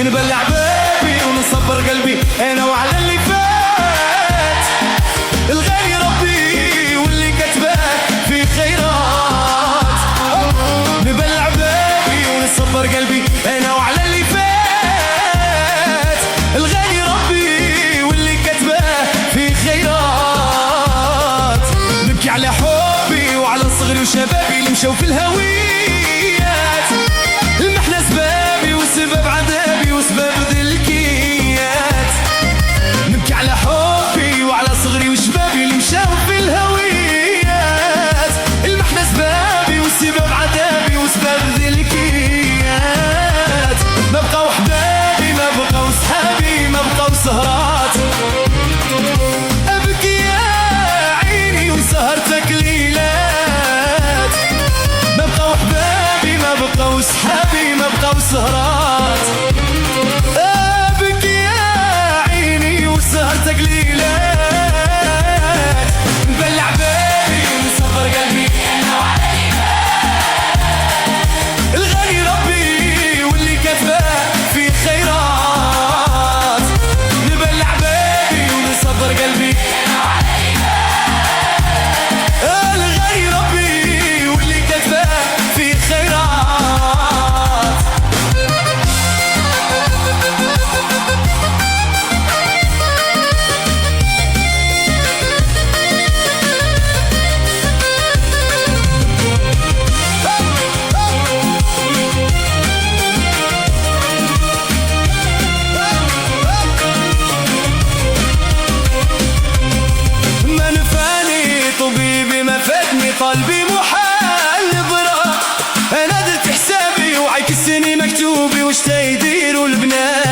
نبلع بابي ونصبر قلبي انا وعلى اللي فات. الغالي ربي واللي كتبه في خيرات. نبلع بابي ونصبر قلبي انا وعلى اللي فات. الغالي ربي واللي كتبه في خيرات. نبكي على حبي وعلى صغري وشبابي اللي مشاو في الهويات. المحنة سبابي وسبب عذابي وسبب ذلكيات. نبكي على حبي وعلى صغري وشبابي اللي مشاو في الهويات. المحنة سبابي وسبب عذابي وسبب ذلكيات. ما بقاو حبابي ما بقاو صحابي ما بقاو سهرات. أبكي يا عيني وسهرتك ليلات. ما بقاو حبابي ما بقاو صحابي ما بقاو سهرات. أبكي يا عيني وسهرتك ليلات. نبلع بابي ونصبر قلبي انا وعلى الغني ربي واللي كتبه في خيرات. نبلع بابي ونصبر قلبي انا وعلى الغني ربي واللي كتبه في خيرات. ما نفاني طبيبي ما فاتني قلبي محال نبرة. انا درت حسابي وعيك السني مكتوبي وش تيديروا البنات.